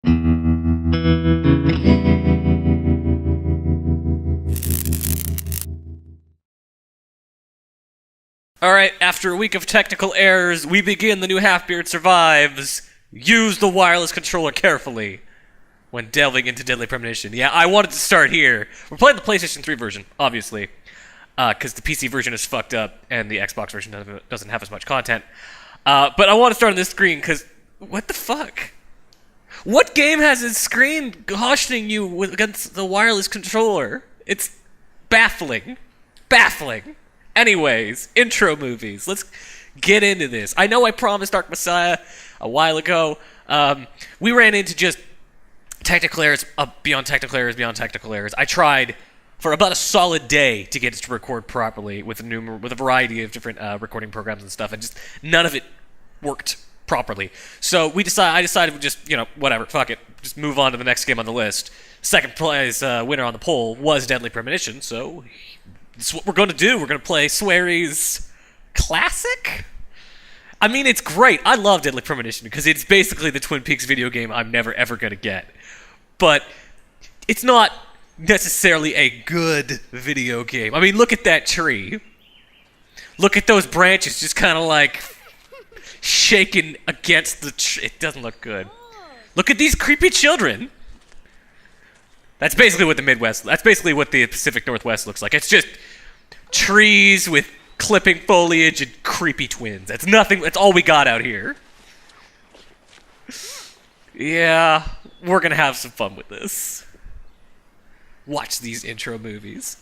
Alright, after a week of technical errors, we begin the new HalfBeard Survives. Use the wireless controller carefully when delving into Deadly Premonition. Yeah, I wanted to start here. We're playing the PlayStation 3 version, obviously, because the PC version is fucked up and the Xbox version doesn't have as much content. But I want to start on this screen because, what the fuck? What game has a screen cautioning you against the wireless controller? It's baffling. Baffling. Anyways, intro movies. Let's get into this. I know I promised Dark Messiah a while ago. We ran into just technical errors, beyond technical errors, beyond technical errors. I tried for about a solid day to get it to record properly with a variety of different recording programs and stuff, and just none of it worked properly. So I decided we just, whatever, fuck it, just move on to the next game on the list. Second place winner on the poll was Deadly Premonition, so that's what we're going to do. We're going to play Swery's Classic? I mean, it's great. I love Deadly Premonition because it's basically the Twin Peaks video game I'm never ever going to get. But it's not necessarily a good video game. I mean, look at that tree. Look at those branches just kind of like shaking against the tree. It doesn't look good. Look at these creepy children. That's basically what that's basically what the Pacific Northwest looks like. It's just trees with clipping foliage and creepy twins. That's all we got out here. Yeah, we're gonna have some fun with this. Watch these intro movies.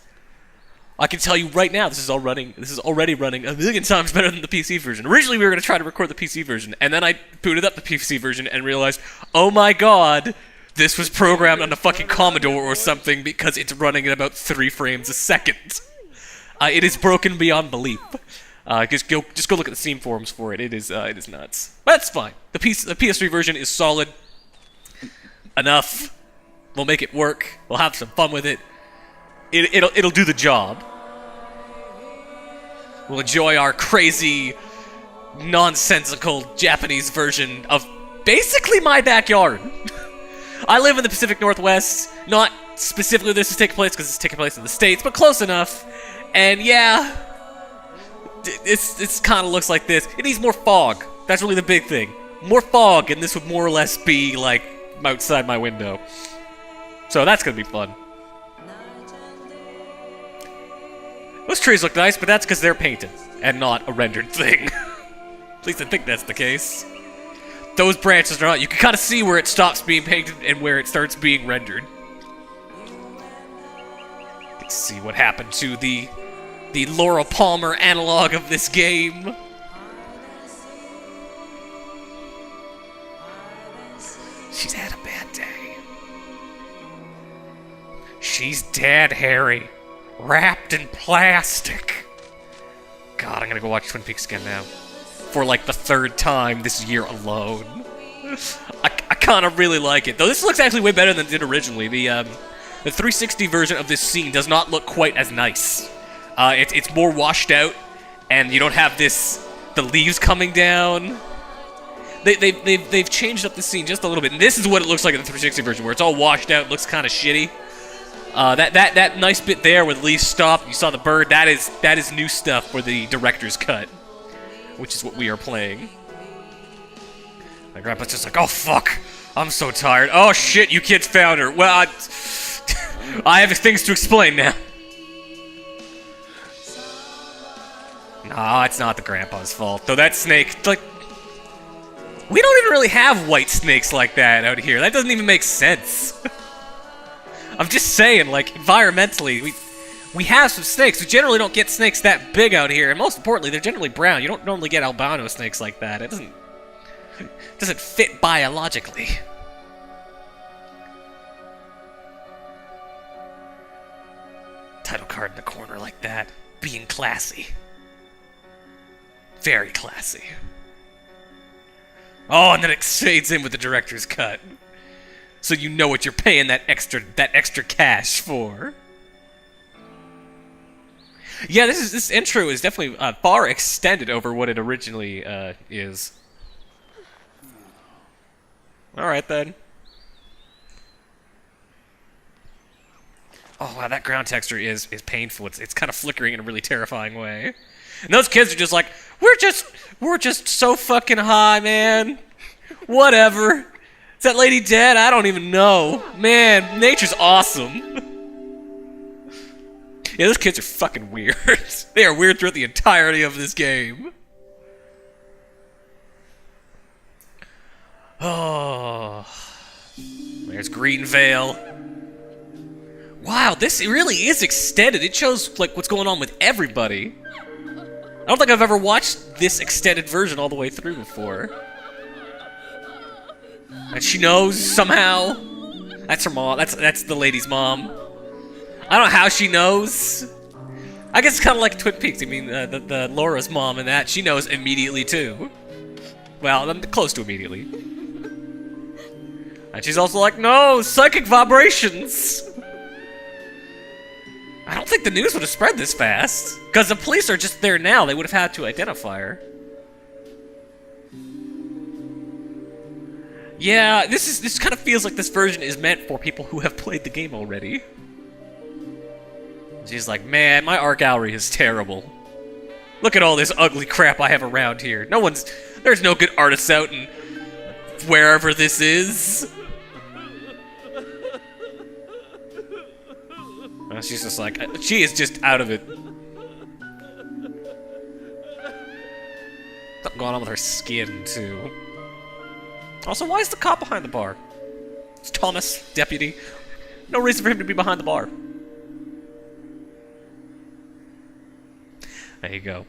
I can tell you right now, this is already running a million times better than the PC version. Originally, we were gonna try to record the PC version, and then I booted up the PC version and realized, oh my god, this was programmed on a fucking Commodore or something because it's running at about 3 frames a second. It is broken beyond belief. Just go look at the Steam forums for it. It is nuts. But that's fine. The PS3 version is solid enough. We'll make it work. We'll have some fun with it. It'll do the job. We'll enjoy our crazy, nonsensical Japanese version of basically my backyard. I live in the Pacific Northwest, not specifically this is taking place because it's taking place in the States, but close enough. And yeah, it's kind of looks like this. It needs more fog. That's really the big thing. More fog, and this would more or less be like outside my window. So that's gonna be fun. Those trees look nice, but that's because they're painted and not a rendered thing. At least I think that's the case. Those branches are not. You can kind of see where it stops being painted and where it starts being rendered. Let's see what happened to the Laura Palmer analog of this game. She's had a bad day. She's dead, Harry. Wrapped in plastic. God, I'm gonna go watch Twin Peaks again now. For like the 3rd time this year alone. I kind of really like it. Though this looks actually way better than it did originally. The 360 version of this scene does not look quite as nice. It's more washed out, and you don't have the leaves coming down. They've changed up the scene just a little bit, and this is what it looks like in the 360 version, where it's all washed out, looks kind of shitty. That nice bit there where the leaves stop, you saw the bird, that is new stuff for the director's cut, which is what we are playing. My grandpa's just like, oh fuck, I'm so tired. Oh shit, you kids found her. Well, I have things to explain now. Nah, it's not the grandpa's fault. Though that snake, like, we don't even really have white snakes like that out here. That doesn't even make sense. I'm just saying, like, environmentally, we have some snakes. We generally don't get snakes that big out here, and most importantly, they're generally brown. You don't normally get albino snakes like that. It doesn't fit biologically. Title card in the corner like that. Being classy. Very classy. Oh, and then it fades in with the director's cut. So you know what you're paying that extra cash for. Yeah, this intro is definitely far extended over what it originally is. All right then. Oh wow, that ground texture is painful. It's kind of flickering in a really terrifying way. And those kids are just like, we're just so fucking high, man. Whatever. Is that lady dead? I don't even know. Man, nature's awesome. Yeah, those kids are fucking weird. They are weird throughout the entirety of this game. Oh. There's Greenvale. Wow, this really is extended. It shows like what's going on with everybody. I don't think I've ever watched this extended version all the way through before. And she knows somehow. That's her mom. That's the lady's mom. I don't know how she knows. I guess it's kind of like Twin Peaks. I mean, the Laura's mom and that, she knows immediately too. Well, close to immediately. And she's also like, no, psychic vibrations. I don't think the news would have spread this fast. Because the police are just there now. They would have had to identify her. Yeah, this kind of feels like this version is meant for people who have played the game already. She's like, man, my art gallery is terrible. Look at all this ugly crap I have around here. There's no good artists out in wherever this is. She's just like, she is just out of it. Something going on with her skin, too. Also, why is the cop behind the bar? It's Thomas, deputy. No reason for him to be behind the bar. There you go.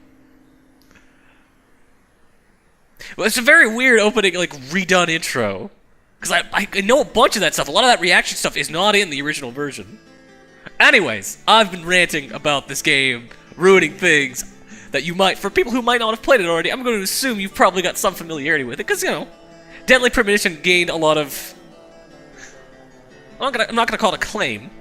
Well, it's a very weird opening, like, redone intro. Because I know a bunch of that stuff. A lot of that reaction stuff is not in the original version. Anyways, I've been ranting about this game, ruining things that you might, for people who might not have played it already, I'm going to assume you've probably got some familiarity with it, because, you know, Deadly Premonition gained a lot of... I'm not gonna call it acclaim.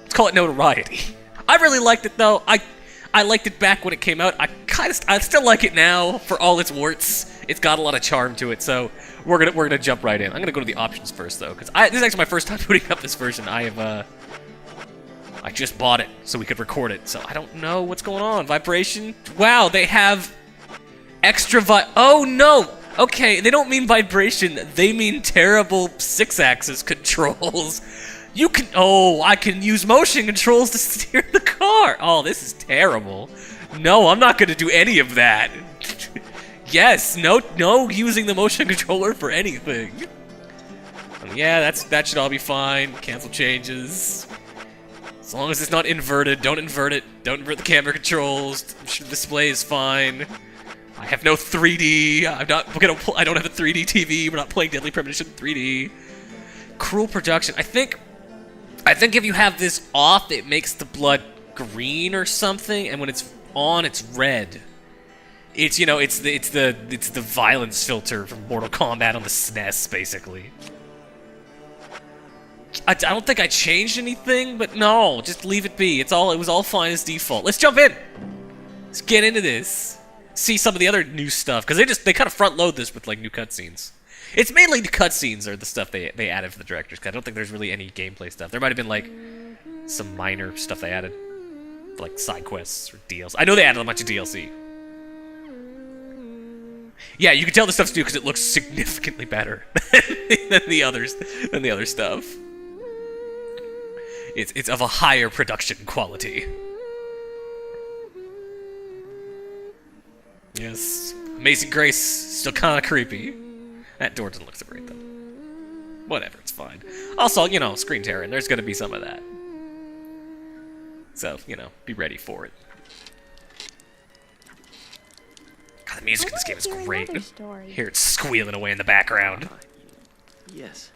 Let's call it notoriety. I really liked it, though. I liked it back when it came out. I still like it now, for all its warts. It's got a lot of charm to it, so we're gonna jump right in. I'm gonna go to the options first, though, because this is actually my first time booting up this version. I just bought it so we could record it, so I don't know what's going on. Vibration? Wow, they have extra oh no! Okay, they don't mean vibration, they mean terrible 6-axis controls. I can use motion controls to steer the car! Oh, this is terrible. No, I'm not gonna do any of that. Yes, no using the motion controller for anything. Yeah, that should all be fine. Cancel changes. As long as it's not inverted, don't invert it. Don't invert the camera controls. The display is fine. I have no 3D. I don't have a 3D TV. We're not playing Deadly Premonition 3D. Cruel production. I think if you have this off, it makes the blood green or something, and when it's on, it's red. It's the violence filter from Mortal Kombat on the SNES, basically. I don't think I changed anything, but no, just leave it be. It was all fine as default. Let's jump in. Let's get into this. See some of the other new stuff, because they kind of front load this with like new cutscenes. It's mainly the cutscenes are the stuff they added for the directors. Cause I don't think there's really any gameplay stuff. There might have been like some minor stuff they added, like side quests or DLC. I know they added a bunch of DLC. Yeah, you can tell the stuff's new because it looks significantly better than the other stuff. It's of a higher production quality. Yes, Amazing Grace still kind of creepy. That door doesn't look so great though. Whatever, it's fine. Also, you know, screen tearing. There's gonna be some of that. So, you know, be ready for it. God, the music in this game is great. Hear it squealing away in the background. Yes,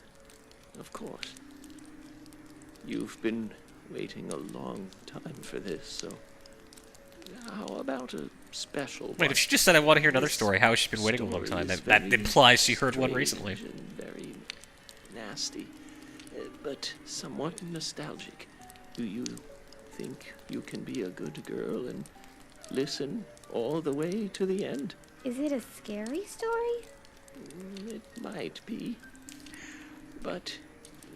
of course. You've been waiting a long time for this, so how about a special one? Wait, if she just said I want to hear another story, how has she been waiting a long time? That implies she heard one recently. Very nasty, but somewhat nostalgic. Do you think you can be a good girl and listen all the way to the end? Is it a scary story? It might be, but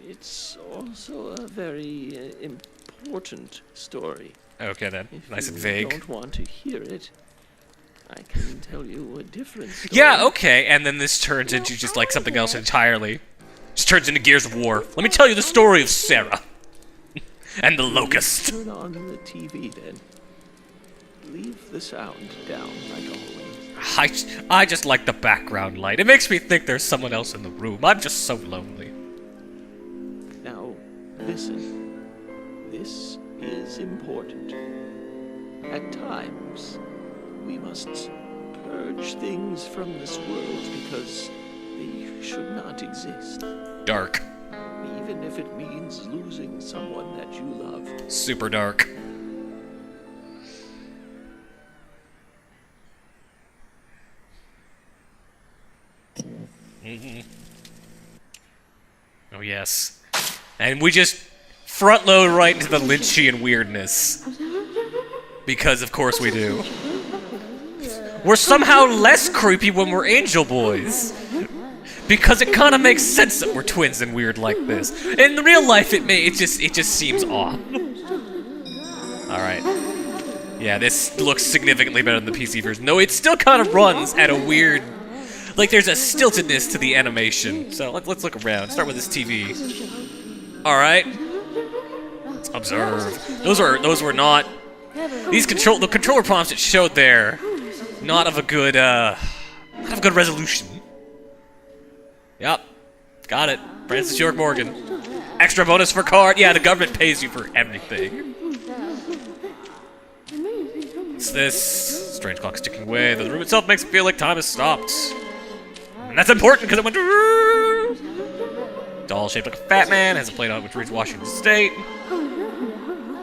it's also a very important important story. Okay then, If nice and you vague. don't want to hear it, I can tell you a different story. Yeah, okay, and then this turns into just like something else entirely. Just turns into Gears of War. Let me tell you the story of Sarah. And the Locust. Turn on the TV then. Leave the sound down like always. I just like the background light. It makes me think there's someone else in the room. I'm just so lonely. Now, listen. This is important. At times, we must purge things from this world because they should not exist. Dark. Even if it means losing someone that you love. Super dark. Oh yes. And we just front load right into the Lynchian weirdness. Because of course we do. We're somehow less creepy when we're angel boys. Because it kind of makes sense that we're twins and weird like this. In real life, it just seems off. All right. Yeah, this looks significantly better than the PC version. No, it still kind of runs at a weird, like there's a stiltedness to the animation. So let's look around. Start with this TV. All right. Let's observe. Those were not the controller prompts it showed there. Not of a good resolution. Yep. Got it. Francis York Morgan. Extra bonus for card. Yeah, the government pays you for everything. What's this? Strange clock ticking away. The room itself makes it feel like time has stopped. And that's important because it went to... Doll shaped like a fat man. Has a plate on it which reads Washington State.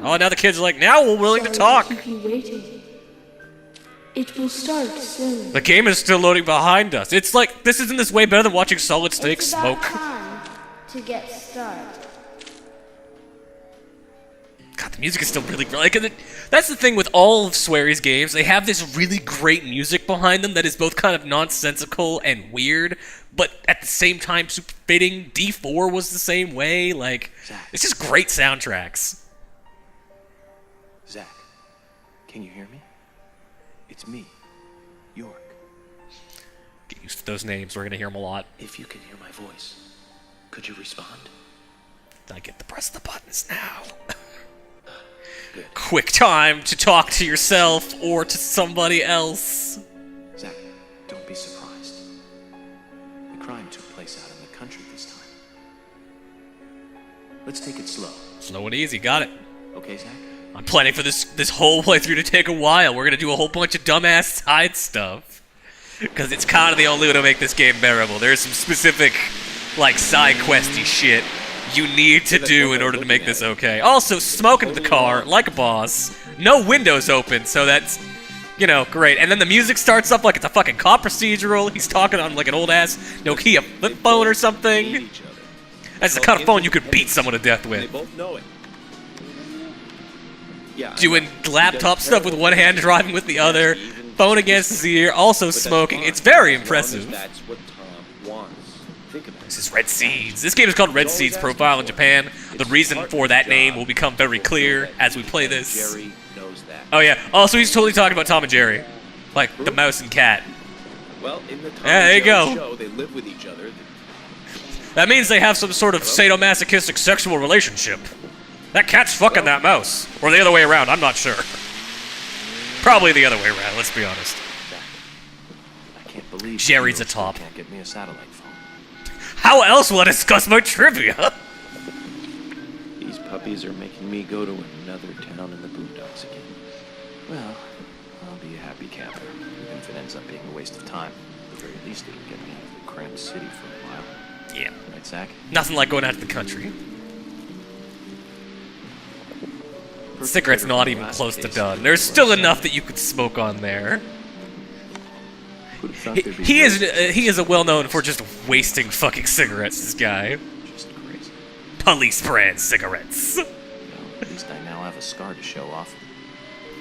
Oh, now the kids are like, now we're willing to talk. It will start soon. The game is still loading behind us. It's like, this isn't this way better than watching Solid Snake smoke. Time to get started. God, the music is still really like. That's the thing with all of Swery's games. They have this really great music behind them that is both kind of nonsensical and weird, but at the same time super fitting. D4 was the same way. Like, it's just great soundtracks. Zach, can you hear me? It's me, York. Get used to those names. We're gonna hear them a lot. If you can hear my voice, could you respond? I get to press the buttons now. Good. Quick time to talk to yourself or to somebody else. Zach, don't be surprised. The crime took place out in the country this time. Let's take it slow. Slow and easy. Got it. Okay, Zach? I'm planning for this whole playthrough to take a while. We're gonna do a whole bunch of dumbass side stuff. Because it's kind of the only way to make this game bearable. There's some specific, like, side questy shit you need to do in order to make this okay. Also, smoking in the car, like a boss. No windows open, so that's, you know, great. And then the music starts up like it's a fucking cop procedural. He's talking on, like, an old-ass Nokia flip phone or something. That's the kind of phone you could beat someone to death They with. both know it. Yeah, Doing laptop stuff with one hand, driving with the other, phone against his ear, also smoking. It's very impressive. That's what Tom wants. Think about This is Red Seeds. This game is called Red Seeds Profile in Japan. The reason for that name will become very clear as we play this. Jerry knows that. Oh yeah, also he's totally talking about Tom and Jerry. Like the mouse and cat. Well, in the Tom Yeah, there and you Jerry go. show, they live with each other. That means they have some sort of sadomasochistic sexual relationship. That cat's fucking that mouse. Or the other way around, I'm not sure. Probably the other way around, let's be honest. I can't believe Jerry's you a top. Can't get me a satellite phone. How else will I discuss my trivia? These puppies are making me go to another town in the boondocks again. Well, I'll be a happy camper, even if it ends up being a waste of time. At the very least, it'll get me out of the cramped city for a while. Yeah. Right, Zach? Nothing like going out to the country. Cigarette's not even close to done. There's still enough that you could smoke on there. Who'd have thought there'd be He is a well known for just wasting fucking cigarettes, this guy. just crazy. Police brand cigarettes. Well, at least I now have a scar to show off.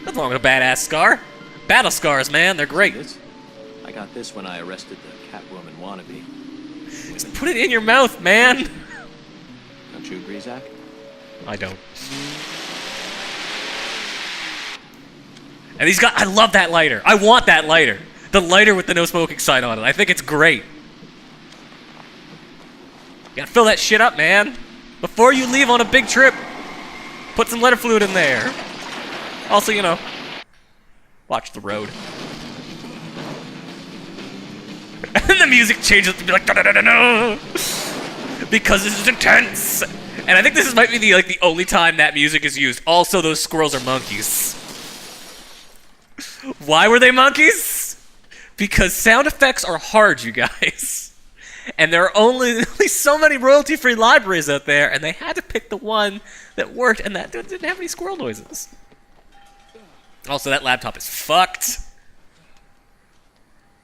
Nothing wrong with a badass scar. Battle scars, man, they're great. This? I got this when I arrested the Catwoman wannabe. Just put it in your mouth, man. Don't you agree, Zach? I don't. And he's got, I love that lighter. I want that lighter. The lighter with the no smoking sign on it. I think it's great. You gotta fill that shit up, man. Before you leave on a big trip, put some lighter fluid in there. Also, you know, watch the road. And the music changes to be like, da-da-da-da-da, because this is intense. And I think this might be the only time that music is used. Also, those squirrels are monkeys. Why were they monkeys? Because sound effects are hard, you guys. And there are only so many royalty-free libraries out there, and they had to pick the one that worked, and that didn't have any squirrel noises. Also, that laptop is fucked.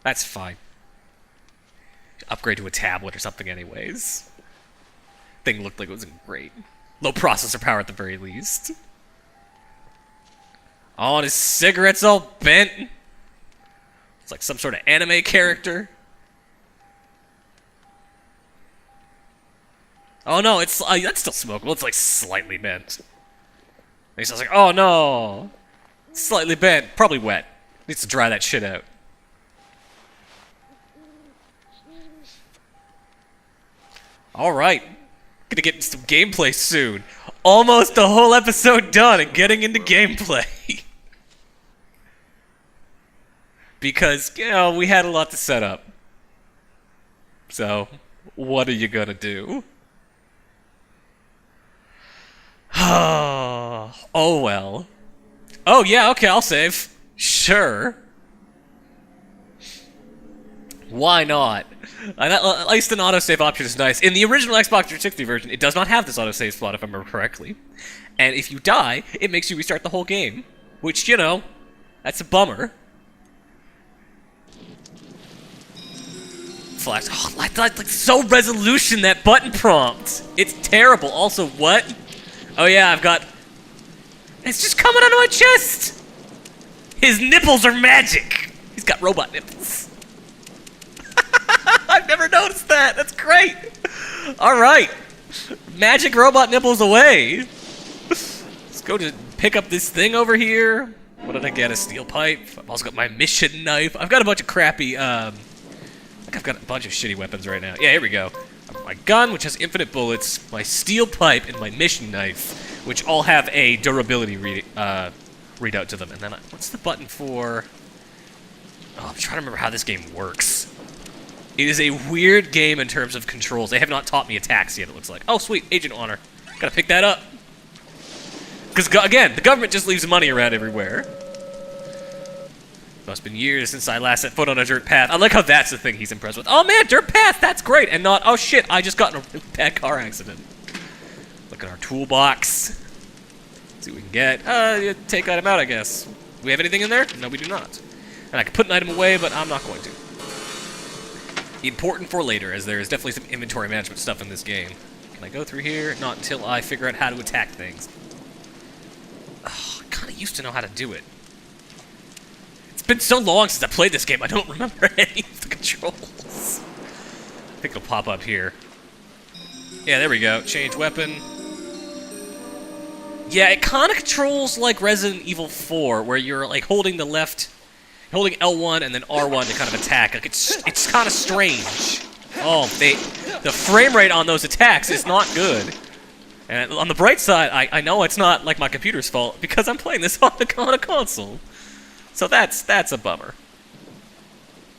That's fine. Upgrade to a tablet or something anyways. Thing looked like it wasn't great. Low processor power at the very least. Oh, and his cigarette's all bent. It's like some sort of anime character. Oh no, it's that's still smokable. It's like slightly bent. And he's just like, oh no, slightly bent, probably wet. Needs to dry that shit out. All right, gonna get some gameplay soon. Almost a whole episode done and getting into gameplay. Because, you know, we had a lot to set up. So, what are you gonna do? Oh well. Oh yeah, okay, I'll save. Sure. Why not? At least an autosave option is nice. In the original Xbox 360 version, it does not have this autosave slot, if I remember correctly. And if you die, it makes you restart the whole game. Which, you know, that's a bummer. Flash. Oh, like so resolution, that button prompt. It's terrible. Also, what? Oh yeah, I've got... It's just coming onto my chest! His nipples are magic! He's got robot nipples. I've never noticed that. That's great. Alright. Magic robot nipples away. Let's go to pick up this thing over here. What did I get? A steel pipe. I've also got my mission knife. I've got a bunch of crappy, I think I've got a bunch of shitty weapons right now. Yeah, here we go. My gun, which has infinite bullets, my steel pipe, and my mission knife, which all have a durability readout to them. And then, what's the button for... Oh, I'm trying to remember how this game works. It is a weird game in terms of controls. They have not taught me attacks yet, it looks like. Oh, sweet, Agent Honor. Gotta pick that up. Because, again, the government just leaves money around everywhere. Must have been years since I last set foot on a dirt path. I like how that's the thing he's impressed with. Oh man, dirt path, that's great! And not, oh shit, I just got in a really bad car accident. Look at our toolbox. See what we can get. Take item out, I guess. Do we have anything in there? No, we do not. And I can put an item away, but I'm not going to. Important for later, as there is definitely some inventory management stuff in this game. Can I go through here? Not until I figure out how to attack things. Oh, I kind of used to know how to do it. It's been so long since I played this game, I don't remember any of the controls. I think it'll pop up here. Yeah, there we go. Change weapon. Yeah, it kind of controls like Resident Evil 4, where you're like holding the left, holding L1 and then R1 to kind of attack. Like it's kind of strange. Oh, the frame rate on those attacks is not good. And on the bright side, I know it's not like my computer's fault because I'm playing this on a console. So that's a bummer.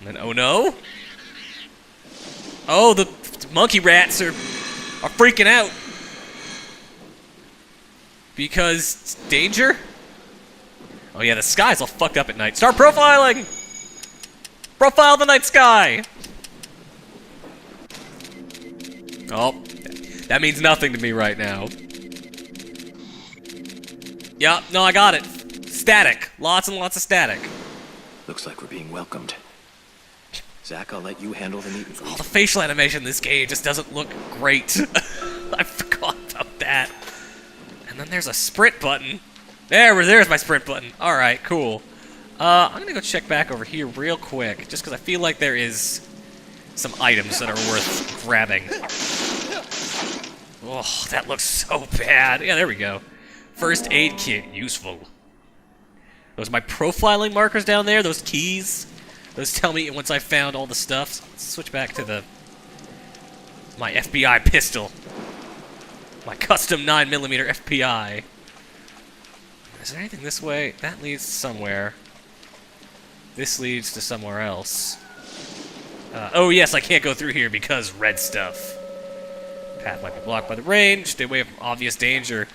And then, oh no. Oh, the monkey rats are freaking out. Because danger? Oh yeah, the sky's all fucked up at night. Start profiling! Profile the night sky! Oh, that means nothing to me right now. Yeah, no, I got it. Static. Lots and lots of static. Looks like we're being welcomed. Zach, I'll let you handle the meat and Oh, greet. the facial animation in this game just doesn't look great. I forgot about that. And then there's a sprint button. There's my sprint button. Alright, cool. I'm gonna go check back over here real quick, just because I feel like there is some items that are worth grabbing. Oh, that looks so bad. Yeah, there we go. First aid kit, useful. Those are my profiling markers down there, those keys. Those tell me once I found all the stuff. So let's switch back to my FBI pistol. My custom 9mm FPI. Is there anything this way? That leads to somewhere. This leads to somewhere else. Oh yes, I can't go through here because red stuff. Path might be blocked by the range. Stay away from obvious danger.